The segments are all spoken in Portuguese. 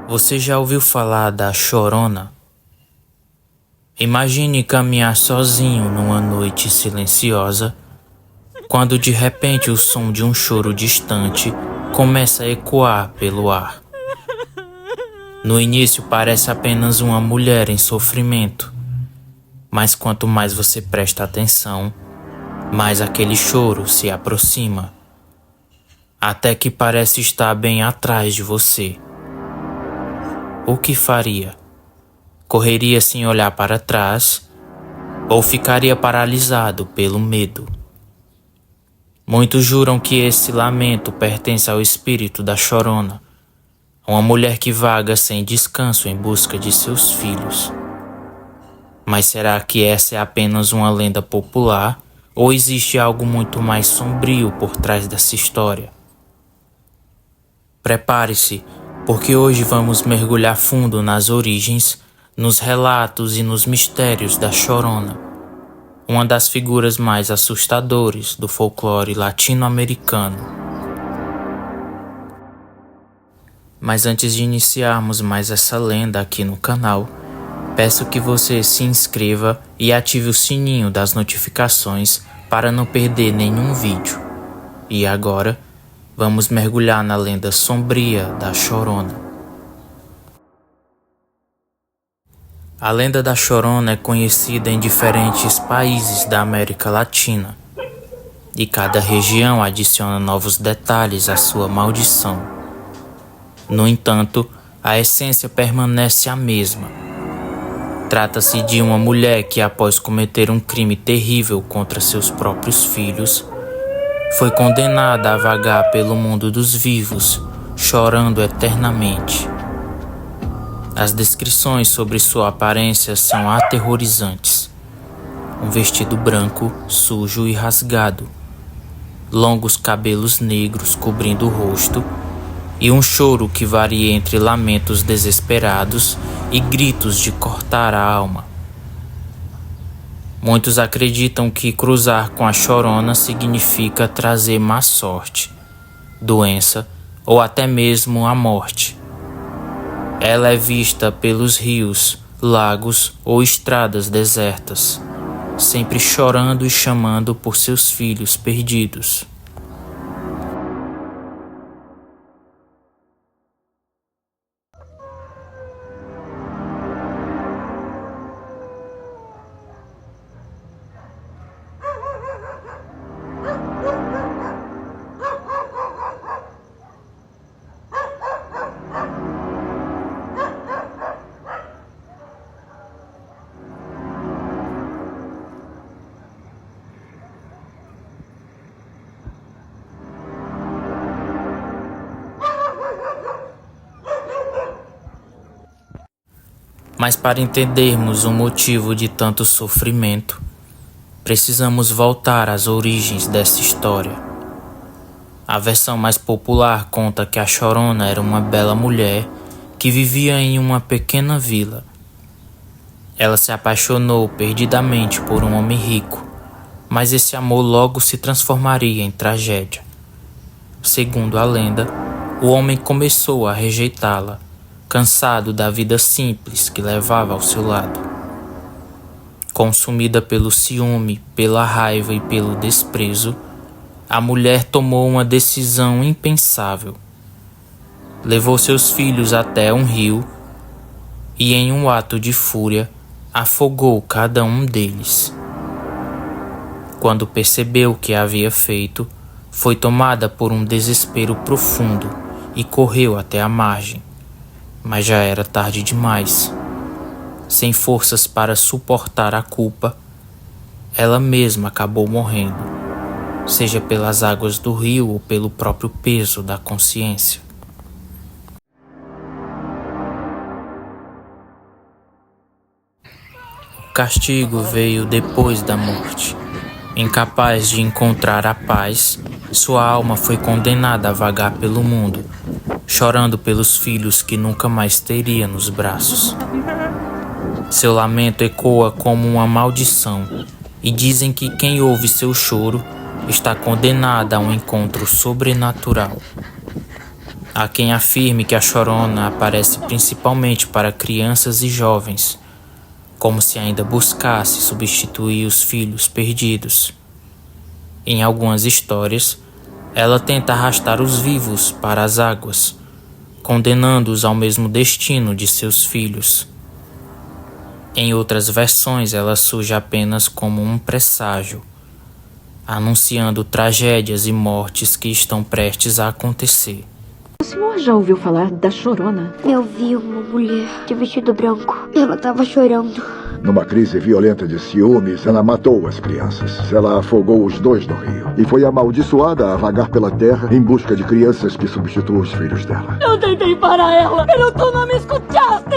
Você já ouviu falar da Chorona? Imagine caminhar sozinho numa noite silenciosa, quando de repente o som de um choro distante começa a ecoar pelo ar. No início parece apenas uma mulher em sofrimento, mas quanto mais você presta atenção, mais aquele choro se aproxima, até que parece estar bem atrás de você. O que faria? Correria sem olhar para trás ou ficaria paralisado pelo medo? Muitos juram que esse lamento pertence ao espírito da Chorona, uma mulher que vaga sem descanso em busca de seus filhos. Mas será que essa é apenas uma lenda popular ou existe algo muito mais sombrio por trás dessa história? Prepare-se, porque hoje vamos mergulhar fundo nas origens, nos relatos e nos mistérios da Chorona, uma das figuras mais assustadoras do folclore latino-americano. Mas antes de iniciarmos mais essa lenda aqui no canal, peço que você se inscreva e ative o sininho das notificações para não perder nenhum vídeo. E agora, vamos mergulhar na lenda sombria da Chorona. A lenda da Chorona é conhecida em diferentes países da América Latina, e cada região adiciona novos detalhes à sua maldição. No entanto, a essência permanece a mesma. Trata-se de uma mulher que, após cometer um crime terrível contra seus próprios filhos, foi condenada a vagar pelo mundo dos vivos, chorando eternamente. As descrições sobre sua aparência são aterrorizantes. Um vestido branco, sujo e rasgado, longos cabelos negros cobrindo o rosto e um choro que varia entre lamentos desesperados e gritos de cortar a alma. Muitos acreditam que cruzar com a Chorona significa trazer má sorte, doença ou até mesmo a morte. Ela é vista pelos rios, lagos ou estradas desertas, sempre chorando e chamando por seus filhos perdidos. Mas para entendermos o motivo de tanto sofrimento, precisamos voltar às origens dessa história. A versão mais popular conta que a Chorona era uma bela mulher que vivia em uma pequena vila. Ela se apaixonou perdidamente por um homem rico, mas esse amor logo se transformaria em tragédia. Segundo a lenda, o homem começou a rejeitá-la, cansado da vida simples que levava ao seu lado. Consumida pelo ciúme, pela raiva e pelo desprezo, a mulher tomou uma decisão impensável. Levou seus filhos até um rio e, em um ato de fúria, afogou cada um deles. Quando percebeu o que havia feito, foi tomada por um desespero profundo e correu até a margem. Mas já era tarde demais. Sem forças para suportar a culpa, ela mesma acabou morrendo, seja pelas águas do rio ou pelo próprio peso da consciência. O castigo veio depois da morte. Incapaz de encontrar a paz, sua alma foi condenada a vagar pelo mundo, chorando pelos filhos que nunca mais teria nos braços. Seu lamento ecoa como uma maldição, e dizem que quem ouve seu choro está condenado a um encontro sobrenatural. Há quem afirme que a Chorona aparece principalmente para crianças e jovens, como se ainda buscasse substituir os filhos perdidos. Em algumas histórias, ela tenta arrastar os vivos para as águas, condenando-os ao mesmo destino de seus filhos. Em outras versões, ela surge apenas como um presságio, anunciando tragédias e mortes que estão prestes a acontecer. O senhor já ouviu falar da Chorona? Eu vi uma mulher de vestido branco. Ela estava chorando. Numa crise violenta de ciúmes, ela matou as crianças. Ela afogou os dois no rio e foi amaldiçoada a vagar pela terra em busca de crianças que substituam os filhos dela. Eu tentei parar ela, pero tu não me escutaste.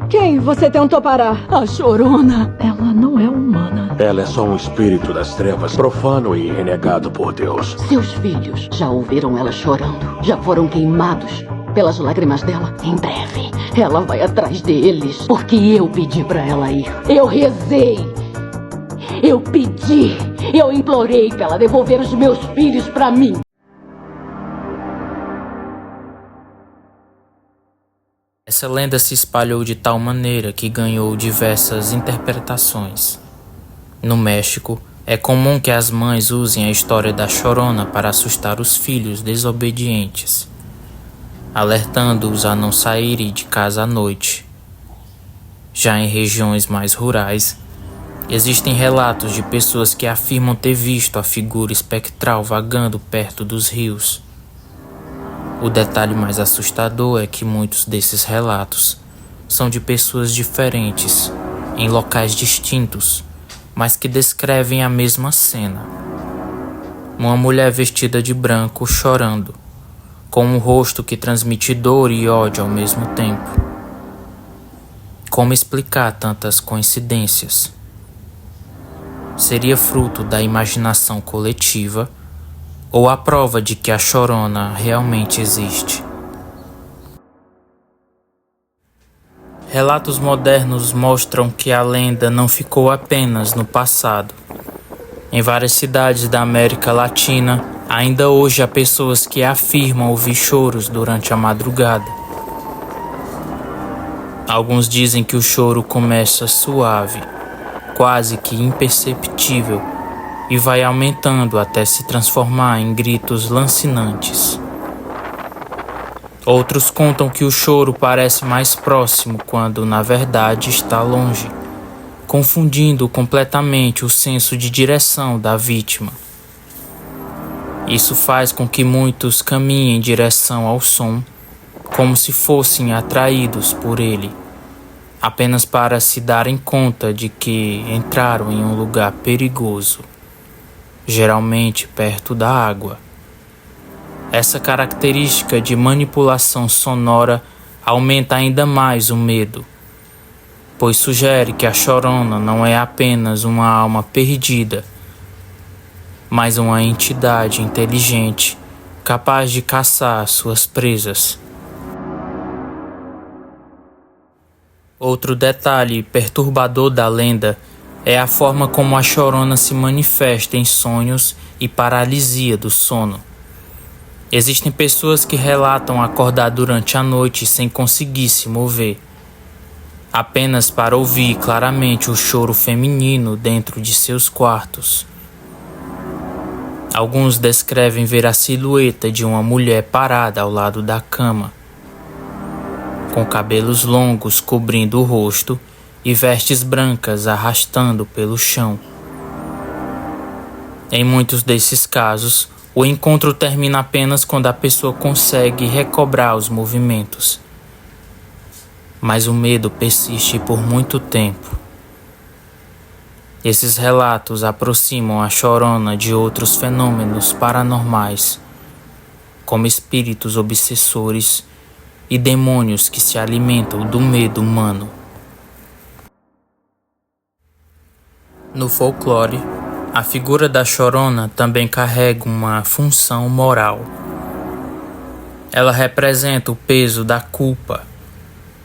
Quem você tentou parar? A Chorona. Ela não é humana. Ela é só um espírito das trevas, profano e renegado por Deus. Seus filhos já ouviram ela chorando, já foram queimados pelas lágrimas dela. Em breve, ela vai atrás deles, porque eu pedi pra ela ir. Eu rezei. Eu pedi. Eu implorei pra ela devolver os meus filhos pra mim. Essa lenda se espalhou de tal maneira que ganhou diversas interpretações. No México, é comum que as mães usem a história da Chorona para assustar os filhos desobedientes, alertando-os a não saírem de casa à noite. Já em regiões mais rurais, existem relatos de pessoas que afirmam ter visto a figura espectral vagando perto dos rios. O detalhe mais assustador é que muitos desses relatos são de pessoas diferentes, em locais distintos, mas que descrevem a mesma cena. Uma mulher vestida de branco chorando, com um rosto que transmite dor e ódio ao mesmo tempo. Como explicar tantas coincidências? Seria fruto da imaginação coletiva ou a prova de que a Chorona realmente existe? Relatos modernos mostram que a lenda não ficou apenas no passado. Em várias cidades da América Latina, ainda hoje há pessoas que afirmam ouvir choros durante a madrugada. Alguns dizem que o choro começa suave, quase que imperceptível, e vai aumentando até se transformar em gritos lancinantes. Outros contam que o choro parece mais próximo quando, na verdade, está longe, confundindo completamente o senso de direção da vítima. Isso faz com que muitos caminhem em direção ao som, como se fossem atraídos por ele, apenas para se darem conta de que entraram em um lugar perigoso, geralmente perto da água. Essa característica de manipulação sonora aumenta ainda mais o medo, pois sugere que a Chorona não é apenas uma alma perdida, mas uma entidade inteligente capaz de caçar suas presas. Outro detalhe perturbador da lenda é a forma como a Chorona se manifesta em sonhos e paralisia do sono. Existem pessoas que relatam acordar durante a noite sem conseguir se mover, apenas para ouvir claramente o choro feminino dentro de seus quartos. Alguns descrevem ver a silhueta de uma mulher parada ao lado da cama, com cabelos longos cobrindo o rosto e vestes brancas arrastando pelo chão. Em muitos desses casos, o encontro termina apenas quando a pessoa consegue recobrar os movimentos. Mas o medo persiste por muito tempo. Esses relatos aproximam a Chorona de outros fenômenos paranormais, como espíritos obsessores e demônios que se alimentam do medo humano. No folclore, a figura da Chorona também carrega uma função moral. Ela representa o peso da culpa,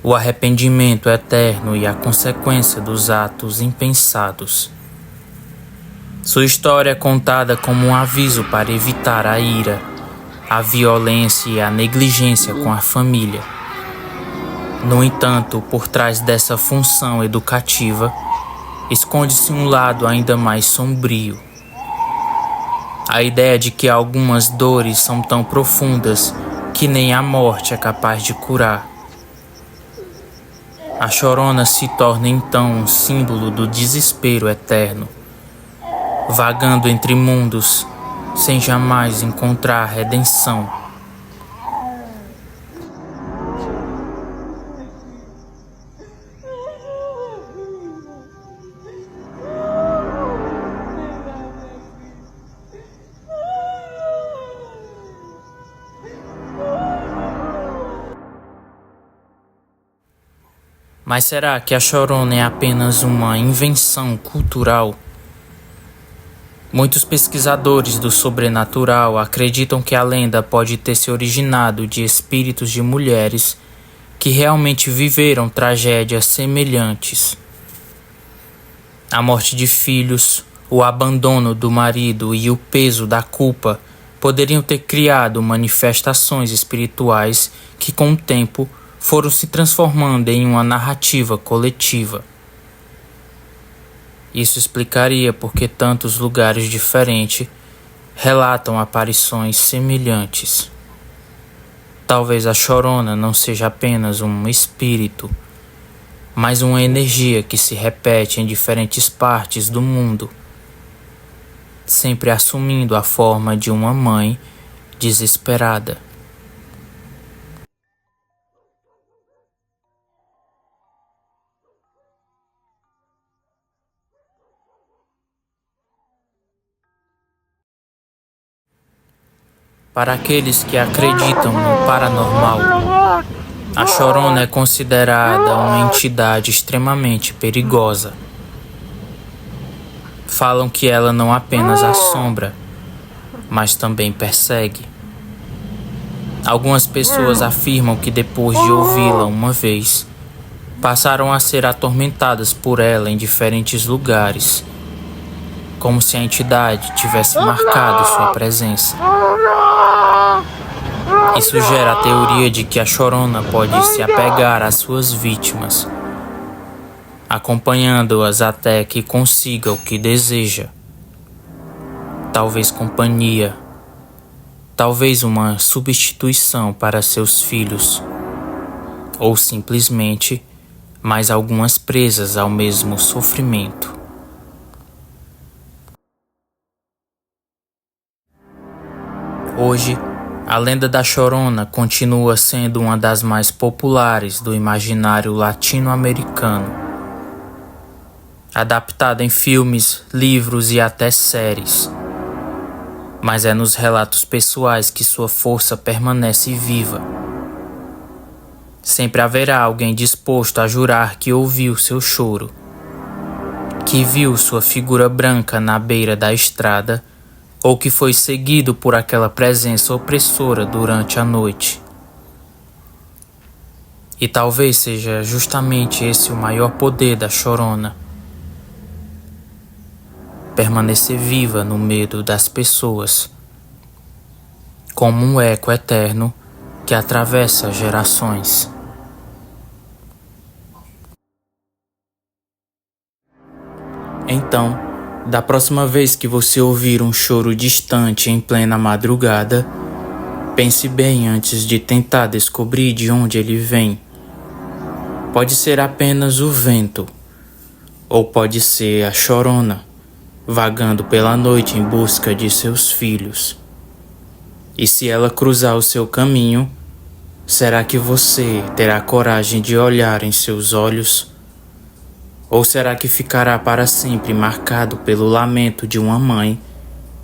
o arrependimento eterno e a consequência dos atos impensados. Sua história é contada como um aviso para evitar a ira, a violência e a negligência com a família. No entanto, por trás dessa função educativa, esconde-se um lado ainda mais sombrio. A ideia de que algumas dores são tão profundas que nem a morte é capaz de curar. A chorona se torna então um símbolo do desespero eterno, vagando entre mundos sem jamais encontrar redenção. Mas será que a chorona é apenas uma invenção cultural? Muitos pesquisadores do sobrenatural acreditam que a lenda pode ter se originado de espíritos de mulheres que realmente viveram tragédias semelhantes. A morte de filhos, o abandono do marido e o peso da culpa poderiam ter criado manifestações espirituais que, com o tempo, foram se transformando em uma narrativa coletiva. Isso explicaria por que tantos lugares diferentes relatam aparições semelhantes. Talvez a chorona não seja apenas um espírito, mas uma energia que se repete em diferentes partes do mundo, sempre assumindo a forma de uma mãe desesperada. Para aqueles que acreditam no paranormal, a chorona é considerada uma entidade extremamente perigosa. Falam que ela não apenas assombra, mas também persegue. Algumas pessoas afirmam que depois de ouvi-la uma vez, passaram a ser atormentadas por ela em diferentes lugares, como se a entidade tivesse marcado sua presença. Isso gera a teoria de que a chorona pode se apegar às suas vítimas, acompanhando-as até que consiga o que deseja. Talvez companhia, talvez uma substituição para seus filhos, ou simplesmente mais algumas presas ao mesmo sofrimento. Hoje, a lenda da Chorona continua sendo uma das mais populares do imaginário latino-americano, adaptada em filmes, livros e até séries. Mas é nos relatos pessoais que sua força permanece viva. Sempre haverá alguém disposto a jurar que ouviu seu choro, que viu sua figura branca na beira da estrada, ou que foi seguido por aquela presença opressora durante a noite. E talvez seja justamente esse o maior poder da chorona: permanecer viva no medo das pessoas, como um eco eterno que atravessa gerações. Então, da próxima vez que você ouvir um choro distante em plena madrugada, pense bem antes de tentar descobrir de onde ele vem. Pode ser apenas o vento, ou pode ser a chorona, vagando pela noite em busca de seus filhos. E se ela cruzar o seu caminho, será que você terá coragem de olhar em seus olhos? Ou será que ficará para sempre marcado pelo lamento de uma mãe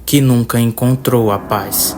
que nunca encontrou a paz?